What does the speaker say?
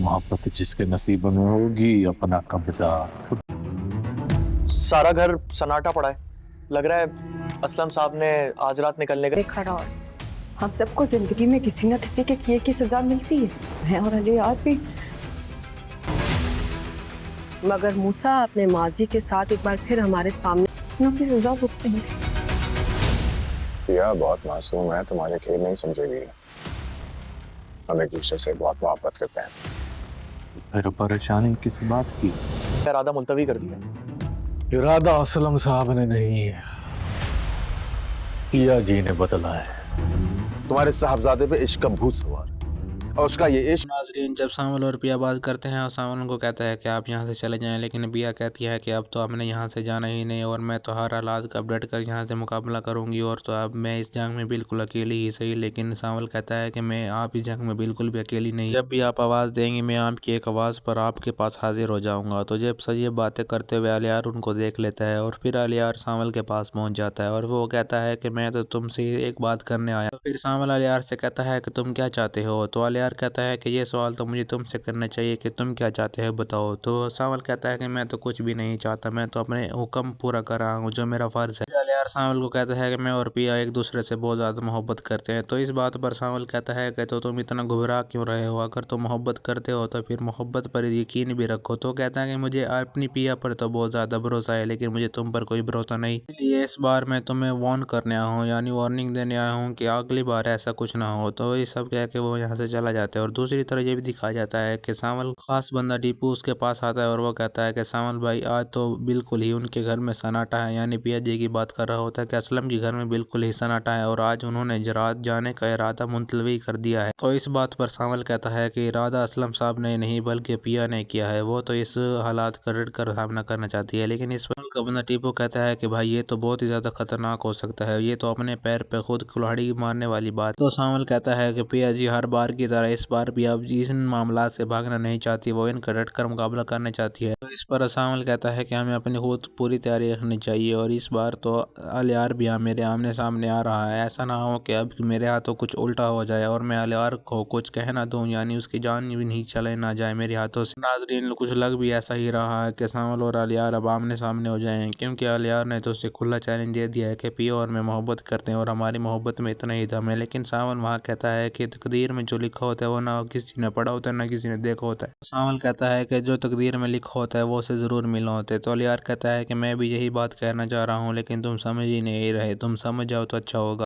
मोहब्बत जिसके नसीब में होगी अपना कब्जा खुद। सारा घर सन्नाटा पड़ा है। लग रहा है असलम साहब ने आज रात निकलने का खड़ा और हम सबको जिंदगी में किसी न किसी के किए की सजा मिलती है। मैं और अली आज भी। मगर मूसा अपने माजी के साथ एक बार फिर हमारे सामने की सजा भुगतेंगे। पिया बहुत मासूम है, तुम्हारे खेल नहीं समझेगी। हम एक दूसरे से बहुत मोहब्बत करते हैं। फिर परेशानी किस बात की? इरादा मुलतवी कर दिया। इरादा असलम साहब ने नहीं, पिया जी ने बदला है। तुम्हारे साहबजादे पे इश्क का भूत सवार और उसका ये इश्क। नाजरीन, जब सावल और पिया बात करते हैं और सावल उनको कहता है कि आप यहाँ से चले जाएं, लेकिन पिया कहती है कि अब तो हमने यहाँ से जाना ही नहीं और मैं तो हर हालात का अपडेट कर यहाँ से मुकाबला करूँगी और तो अब मैं इस जंग में बिल्कुल अकेली ही सही। लेकिन सावल कहता है कि मैं आप इस जंग में बिल्कुल भी अकेली नहीं, जब भी आप आवाज़ देंगे मैं आपकी एक आवाज़ पर आपके पास हाजिर हो जाऊँगा। तो जब से ये बातें करते हुए अलियार उनको देख लेता है और फिर अलियार सावल के पास पहुँच जाता है और वो कहता है कि मैं तो तुमसे एक बात करने आया। तो फिर सावल अलियार से कहता है कि तुम क्या चाहते हो। तो अलियार कहता है कि ये सवाल तो मुझे तुमसे करना चाहिए कि तुम क्या चाहते हो बताओ। तो सावल कहता है कि मैं तो कुछ भी नहीं चाहता, मैं तो अपने हुक्म पूरा कर रहा हूँ जो मेरा फर्ज है। अलियार सावल को कहता है कि मैं और पिया एक दूसरे से बहुत ज़्यादा मोहब्बत करते हैं। तो इस बात पर सावल कहता है कि तो तुम इतना घबरा क्यों रहे हो? अगर तुम मोहब्बत करते हो तो फिर मोहब्बत पर यकीन भी रखो। तो कहता है कि मुझे अपनी पिया पर तो बहुत ज़्यादा भरोसा है, लेकिन मुझे तुम पर कोई भरोसा नहीं। इसलिए इस बार मैं तुम्हें वार्न करने आया हूँ, यानी वार्निंग देने आया हूँ कि अगली बार ऐसा कुछ ना हो। तो ये सब कह के वो यहाँ से चला जाता है। और दूसरी तरफ ये भी दिखाया जाता है कि सावल खास बंदा टीपू उसके पास आता है और वो कहता है कि सावल भाई आज तो बिल्कुल ही उनके घर में सन्नाटा है, यानी पिया जी की बात कर रहा होता है कि असलम के घर में बिल्कुल ही सन्नाटा है और आज उन्होंने रात जाने का इरादा मुलतवी कर दिया है। तो इस बात पर सावल कहता है कि इरादा असलम साहब ने नहीं बल्कि पिया ने किया है, वो तो इस हालात का डट कर सामना करना चाहती है। लेकिन इस पर बंदा टीपू कहता है कि भाई ये तो बहुत ही ज्यादा खतरनाक हो सकता है, ये तो अपने पैर पे खुद कुल्हाड़ी मारने वाली बात। तो सावल कहता है कि पिया जी हर बार की तरह इस बार भी अब इन मामला से भागना नहीं चाहती, वो इनका डट कर मुकाबला करना चाहती है। तो इस पर सावल कहता है कि हमें अपनी खुद पूरी तैयारी रखनी चाहिए और इस बार तो अलियार भी मेरे आमने सामने आ रहा है, ऐसा ना हो कि अब मेरे हाथों कुछ उल्टा हो जाए और मैं अलियार को कुछ कह ना दूं, यानी उसकी जान भी नहीं चले ना जाए मेरे हाथों से। नाजरीन, कुछ लग भी ऐसा ही रहा है कि सावल और अलियार अब आमने सामने हो जाए, क्योंकि अलियार ने तो उसे खुला चैलेंज दे दिया है कि पिया और मैं मोहब्बत करते हैं और हमारी मोहब्बत में इतना ही दम है। लेकिन सावल वहाँ कहता है कि तकदीर में जो लिखा होता है वो ना किसी ने पढ़ा होता है ना किसी ने देखा होता है। सावल कहता है कि जो तकदीर में लिखा होता है वो उसे जरूर मिलना होता है। तो अलियार कहता है कि मैं भी यही बात कहना चाह रहा हूँ, लेकिन तुम समझ ही नहीं रहे, तुम समझ जाओ तो अच्छा होगा।